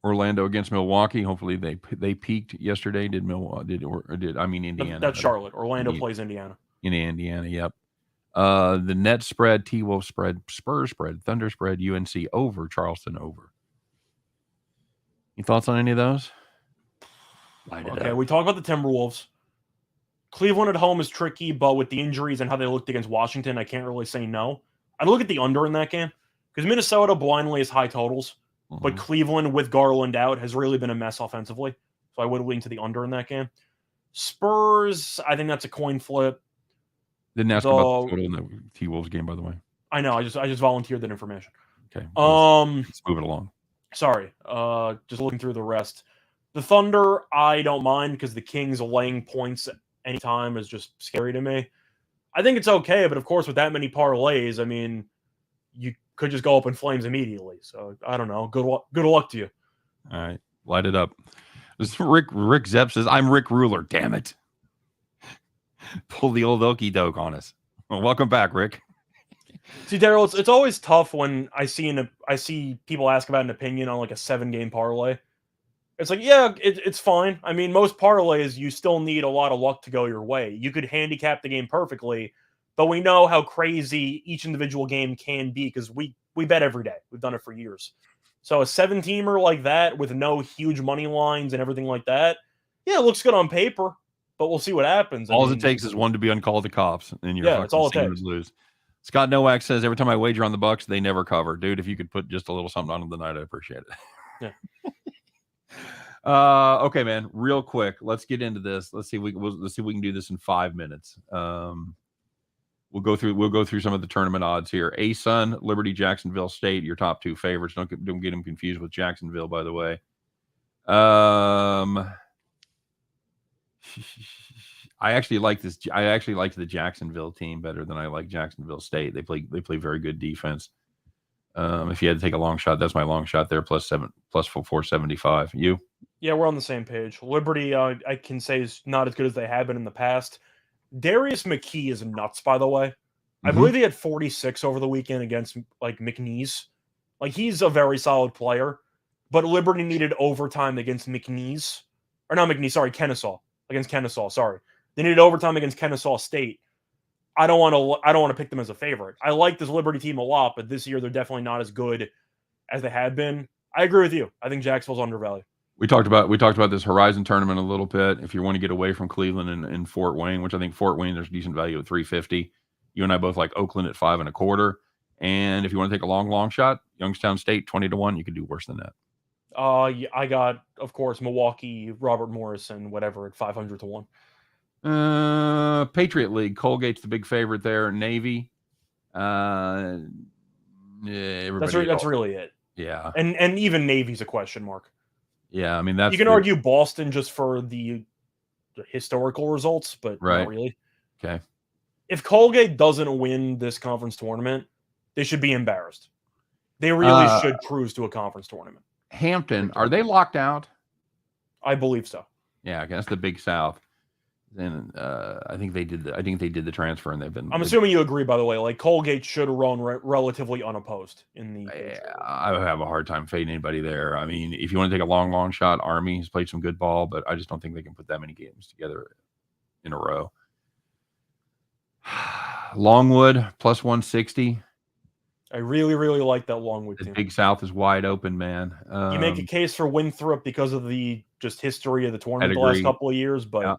Orlando against Milwaukee. Hopefully they peaked yesterday. Did Indiana? That's Charlotte. Orlando plays Indiana. In Indiana, yep. The Nets spread, T-Wolves spread, Spurs spread, Thunder spread, UNC over, Charleston over. Any thoughts on any of those? Okay, we talked about the Timberwolves. Cleveland at home is tricky, but with the injuries and how they looked against Washington, I can't really say no. I'd look at the under in that game because Minnesota blindly has high totals, but Cleveland with Garland out has really been a mess offensively. So I would lean to the under in that game. Spurs, I think that's a coin flip. Didn't ask about the total in the T-Wolves game, by the way. I know. I just volunteered that information. Okay. Let's move it along. Sorry. Just looking through the rest. The Thunder, I don't mind because the Kings laying points anytime is just scary to me. I think it's okay, but of course, with that many parlays, I mean, you could just go up in flames immediately. So I don't know. Good luck to you. All right, light it up. This Rick Zepp says, "I'm Rick Ruler." Damn it! Pull the old okie doke on us. Well, welcome back, Rick. See, Daryl, it's always tough when I see people ask about an opinion on like a 7-game parlay. It's like, yeah, it's fine. I mean, most parlays, you still need a lot of luck to go your way. You could handicap the game perfectly, but we know how crazy each individual game can be because we bet every day. We've done it for years. So a 7-teamer like that with no huge money lines and everything like that, yeah, it looks good on paper, but we'll see what happens. All it takes is one to be uncalled the cops, and you're that's all it fucking takes. lose. Scott Nowak says, every time I wager on the Bucks, they never cover. Dude, if you could put just a little something on them tonight, I appreciate it. Yeah. Okay, man. Real quick, let's get into this. Let's see if we can do this in 5 minutes. We'll go through some of the tournament odds here. ASUN, Liberty, Jacksonville State, your top 2 favorites. Don't get them confused with Jacksonville, by the way. I actually like this. I actually liked the Jacksonville team better than I like Jacksonville State. They play very good defense. If you had to take a long shot, that's my long shot there. Plus 475. You? Yeah, we're on the same page. Liberty, I can say, is not as good as they have been in the past. Darius McKee is nuts, by the way. I believe he had 46 over the weekend against like McNeese. Like, he's a very solid player, but Liberty needed overtime against McNeese. Or not McNeese, sorry, Kennesaw. Against Kennesaw, sorry. They needed overtime against Kennesaw State. I don't want to pick them as a favorite. I like this Liberty team a lot, but this year they're definitely not as good as they have been. I agree with you. I think Jacksonville's undervalued. We talked about this Horizon tournament a little bit. If you want to get away from Cleveland and Fort Wayne, which I think Fort Wayne, there's decent value at 350. You and I both like Oakland at 5.25. And if you want to take a long shot, Youngstown State 20-1. You could do worse than that. Yeah, I got, of course, Milwaukee, Robert Morrison, whatever, at 500-1. Patriot League, Colgate's the big favorite there. Navy. Yeah, that's really it. Yeah. And even Navy's a question mark. Yeah, I mean, you can argue Boston just for the historical results, but not really. Okay. If Colgate doesn't win this conference tournament, they should be embarrassed. They really should cruise to a conference tournament. Hampton, are they locked out? I believe so. Yeah, that's the Big South. Then I think they did the transfer, and they've been. I'm assuming you agree, by the way. Like, Colgate should run relatively unopposed in the. Yeah, I have a hard time fading anybody there. I mean, if you want to take a long shot, Army has played some good ball, but I just don't think they can put that many games together in a row. Longwood plus 160. I really like that Longwood team. Big South is wide open, man. You make a case for Winthrop because of the just history of the tournament the last couple of years, but. Yeah.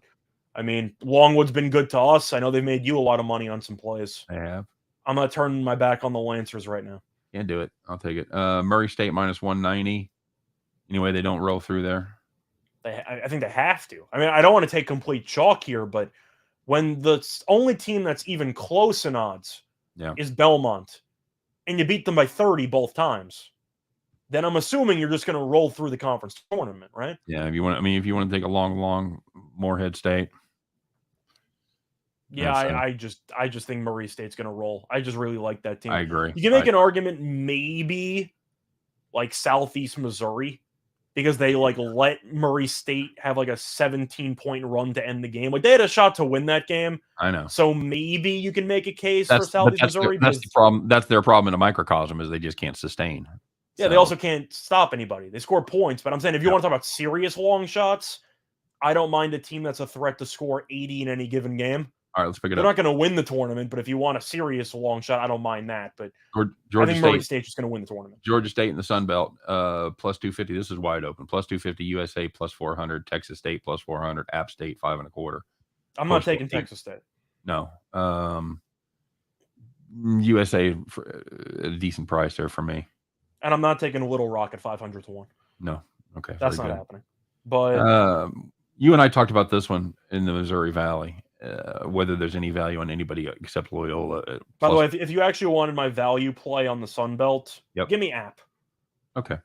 I mean, Longwood's been good to us. I know they've made you a lot of money on some plays. They have. I'm not turning my back on the Lancers right now. Can't do it. I'll take it. Murray State minus 190. Anyway, they don't roll through there. I think they have to. I mean, I don't want to take complete chalk here, but when the only team that's even close in odds is Belmont, and you beat them by 30 both times, then I'm assuming you're just going to roll through the conference tournament, right? Yeah. If you want to take a long Morehead State. Yeah, I just think Murray State's going to roll. I just really like that team. I agree. You can make an argument maybe like Southeast Missouri because they like let Murray State have like a 17-point run to end the game. Like, they had a shot to win that game. I know. So maybe you can make a case for Southeast Missouri. That's the problem. That's their problem in a microcosm, is they just can't sustain. Yeah, they also can't stop anybody. They score points, but I'm saying if you want to talk about serious long shots, I don't mind a team that's a threat to score 80 in any given game. All right, let's pick it up. They're not going to win the tournament, but if you want a serious long shot, I don't mind that. But Georgia I think Murray State's just going to win the tournament. Georgia State in the Sun Belt, plus 250. This is wide open. Plus 250. USA plus 400. Texas State plus 400. App State 5.25. I'm not taking Texas State. No. USA for a decent price there for me. And I'm not taking Little Rock at 500-1. No. Okay. That's not happening. But you and I talked about this one in the Missouri Valley. Whether there's any value on anybody except Loyola. By the way, if you actually wanted my value play on the Sun Belt, give me App. Okay.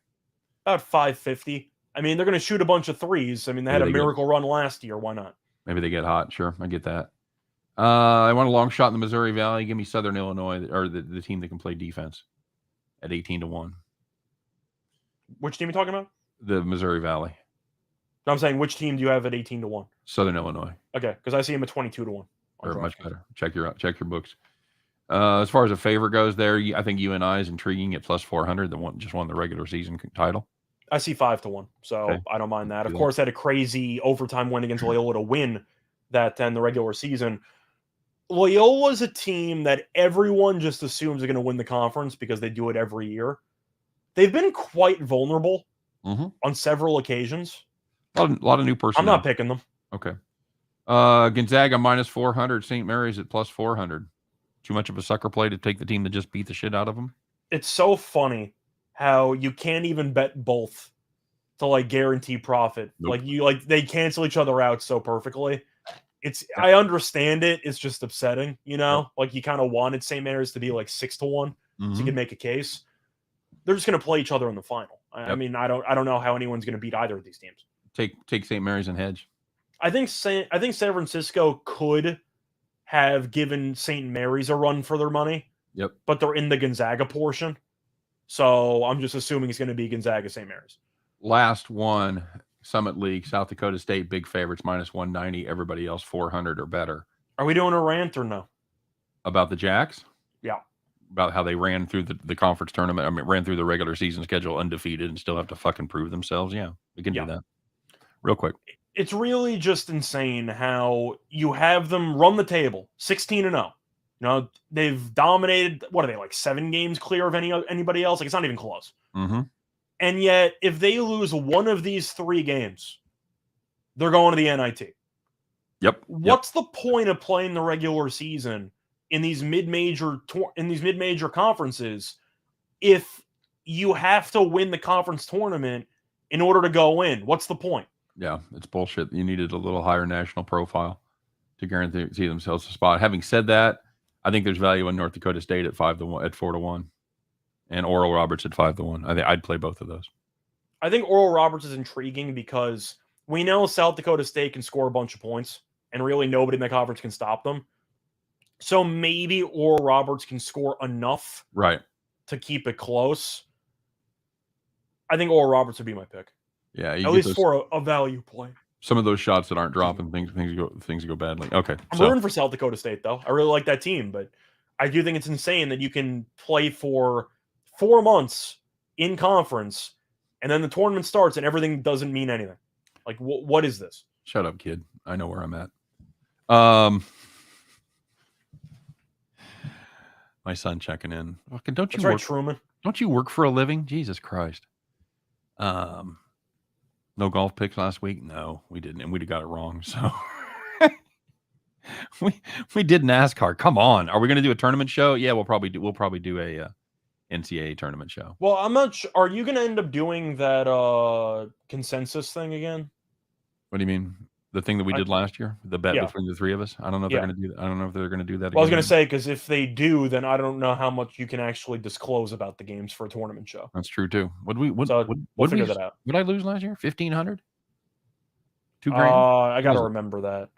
About 550. I mean, they're going to shoot a bunch of threes. I mean, they had a miracle run last year. Why not? Maybe they get hot. Sure, I get that. I want a long shot in the Missouri Valley. Give me Southern Illinois, or the team that can play defense at 18-1. Which team are you talking about? The Missouri Valley. No, I'm saying, which team do you have at 18-1? Southern Illinois. Okay, because I see him at 22-1. Or much better. Check your books. As far as a favor goes, there, I think UNI is intriguing at plus 400. Just won the regular season title. I see 5-1, so okay. I don't mind that. Of course, had a crazy overtime win against Loyola to win that in the regular season. Loyola's a team that everyone just assumes are going to win the conference because they do it every year. They've been quite vulnerable on several occasions. A lot of new personnel. I'm not picking them. Okay. Gonzaga minus 400. St. Mary's at plus 400. Too much of a sucker play to take the team that just beat the shit out of them? It's so funny how you can't even bet both to like guarantee profit. Nope. They cancel each other out so perfectly. I understand it. It's just upsetting, you know. Yep. Like you kind of wanted St. Mary's to be like 6-1 so you could make a case. They're just going to play each other in the final. Yep. I mean, I don't know how anyone's going to beat either of these teams. Take St. Mary's and hedge. I think San Francisco could have given St. Mary's a run for their money. Yep. But they're in the Gonzaga portion. So I'm just assuming it's going to be Gonzaga, St. Mary's. Last one, Summit League, South Dakota State, big favorites, minus 190. Everybody else 400 or better. Are we doing a rant or no? About the Jacks? Yeah. About how they ran through the conference tournament. I mean, ran through the regular season schedule undefeated and still have to fucking prove themselves. Yeah, we can do that. Real quick. It's really just insane how you have them run the table 16-0. You know, they've dominated. What are they, like 7 games clear of anybody else? Like, it's not even close. And yet, if they lose one of these 3 games, they're going to the NIT. Yep. What's the point of playing the regular season in these mid-major conferences if you have to win the conference tournament in order to go in? What's the point? Yeah, it's bullshit. You needed a little higher national profile to guarantee themselves a spot. Having said that, I think there's value in North Dakota State at 4-1, and Oral Roberts at 5-1. I think I'd play both of those. I think Oral Roberts is intriguing because we know South Dakota State can score a bunch of points, and really nobody in the conference can stop them. So maybe Oral Roberts can score enough, right, to keep it close. I think Oral Roberts would be my pick. Yeah, at least for a value play. Some of those shots that aren't dropping, things go badly. Okay, I'm rooting for South Dakota State though. I really like that team, but I do think it's insane that you can play for 4 months in conference, and then the tournament starts and everything doesn't mean anything. Like, what is this? Shut up, kid. I know where I'm at. My son checking in. Fucking don't you work, Truman? Don't you work for a living? Jesus Christ. No golf picks last week? No, we didn't, and we'd have got it wrong. So we did NASCAR. Come on, are we going to do a tournament show? Yeah, we'll probably do a NCAA tournament show. Well, I'm not sure. Are you going to end up doing that consensus thing again? What do you mean? The thing that we did last year, the bet between the 3 of us. I don't know if they're going to do that. I don't know if they're going to do that. Well, I was going to say, because if they do, then I don't know how much you can actually disclose about the games for a tournament show. That's true too. We'll figure that out. What did I lose last year? 1,500. $2,000. I got to remember that.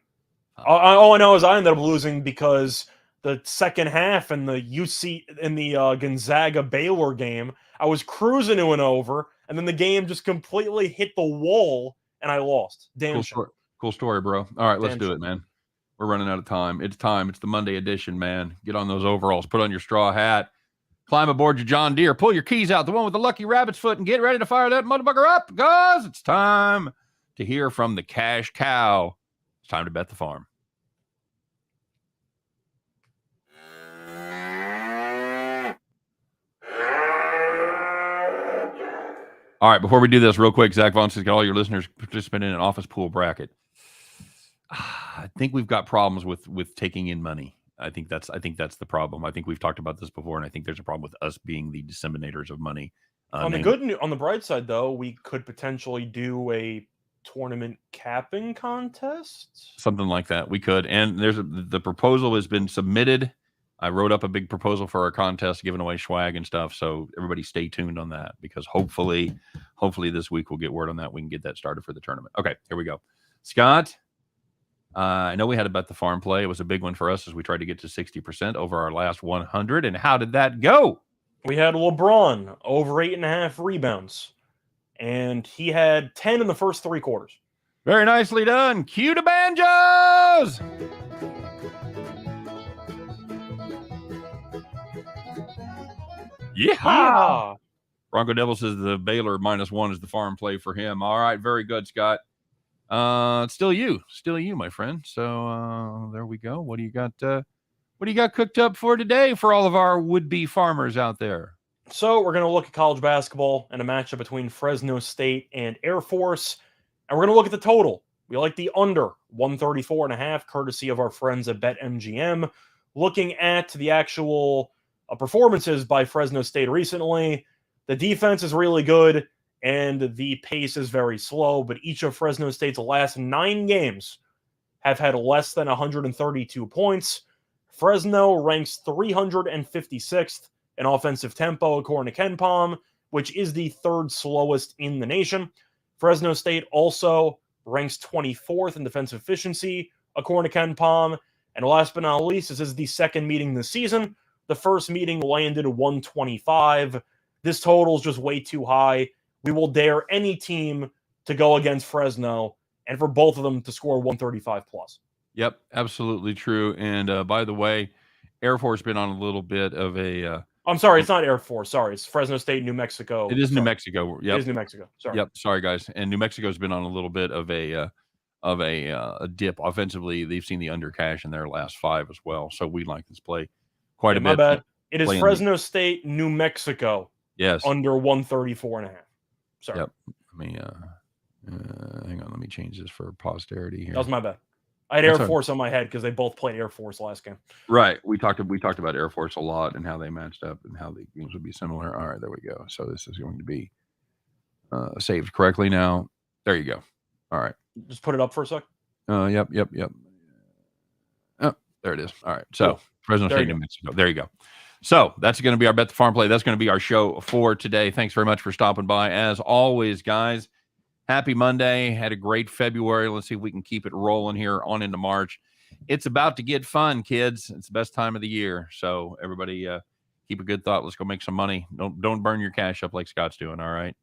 All I know is I ended up losing because the second half in the Gonzaga Baylor game, I was cruising to an over, and then the game just completely hit the wall, and I lost. Damn sure. Cool story, bro. All right, let's do it, man. We're running out of time. It's time. It's the Monday edition, man. Get on those overalls. Put on your straw hat. Climb aboard your John Deere. Pull your keys out, the one with the lucky rabbit's foot, and get ready to fire that motherfucker up, because it's time to hear from the cash cow. It's time to bet the farm. All right, before we do this, real quick, Zach Vaughn says, get all your listeners participate in an office pool bracket. I think we've got problems with taking in money. I think that's the problem. I think we've talked about this before, and I think there's a problem with us being the disseminators of money. On the bright side, though, we could potentially do a tournament capping contest, something like that. We could, and the proposal has been submitted. I wrote up a big proposal for our contest, giving away swag and stuff. So everybody stay tuned on that, because hopefully this week we'll get word on that. We can get that started for the tournament. Okay, here we go. Scott, I know we had about the farm play. It was a big one for us as we tried to get to 60% over our last 100. And how did that go? We had LeBron over 8.5 rebounds, and he had 10 in the first 3 quarters. Very nicely done. Cue the banjos. Yeah. Bronco Devil says the Baylor -1 is the farm play for him. All right, very good, Scott. It's still you, my friend. So there we go. What do you got? What do you got cooked up for today for all of our would-be farmers out there? So we're going to look at college basketball and a matchup between Fresno State and Air Force, and we're going to look at the total. We like the under 134.5, courtesy of our friends at BetMGM. Looking at the actual performances by Fresno State recently, the defense is really good and the pace is very slow, but each of Fresno State's last 9 games have had less than 132 points. Fresno ranks 356th in offensive tempo, according to KenPom, which is the 3rd slowest in the nation. Fresno State also ranks 24th in defensive efficiency, according to KenPom. And last but not least, this is the 2nd meeting this season. The first meeting landed 125. This total is just way too high. We will dare any team to go against Fresno and for both of them to score 135 plus. Yep, absolutely true. And by the way, Air Force been on a little bit of a... I'm sorry, it's not Air Force. Sorry, it's Fresno State, New Mexico. It is New Mexico. Yep. It is New Mexico. Sorry. Yep. Sorry, guys. And New Mexico's been on a little bit of a dip offensively. They've seen the under cash in their last 5 as well. So we like this play quite a bit. My bad. It is Fresno State, New Mexico. Yes. Under 134.5. Sorry. Yep. Let me hang on. Let me change this for posterity here. That was my bad. I had Air Force on my head because they both played Air Force last game. Right. We talked about Air Force a lot and how they matched up and how the games would be similar. All right, there we go. So this is going to be saved correctly now. There you go. All right. Just put it up for a sec. Yep. Oh, there it is. All right. So Fresno State, New Mexico. There you go. So that's going to be our Bet the Farm play. That's going to be our show for today. Thanks very much for stopping by. As always, guys, happy Monday. Had a great February. Let's see if we can keep it rolling here on into March. It's about to get fun, kids. It's the best time of the year. So everybody keep a good thought. Let's go make some money. Don't burn your cash up like Scott's doing, all right?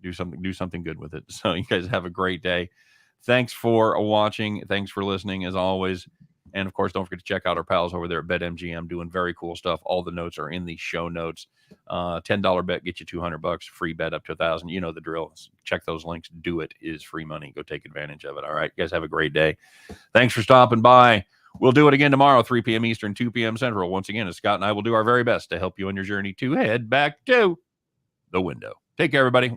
Do something good with it. So you guys have a great day. Thanks for watching. Thanks for listening, as always. And, of course, don't forget to check out our pals over there at BetMGM doing very cool stuff. All the notes are in the show notes. $10 bet gets you $200. Free bet up to $1,000. You know the drill. Check those links. Do it. It is free money. Go take advantage of it. All right. You guys have a great day. Thanks for stopping by. We'll do it again tomorrow, 3 p.m. Eastern, 2 p.m. Central. Once again, as Scott and I will do our very best to help you on your journey to head back to the window. Take care, everybody.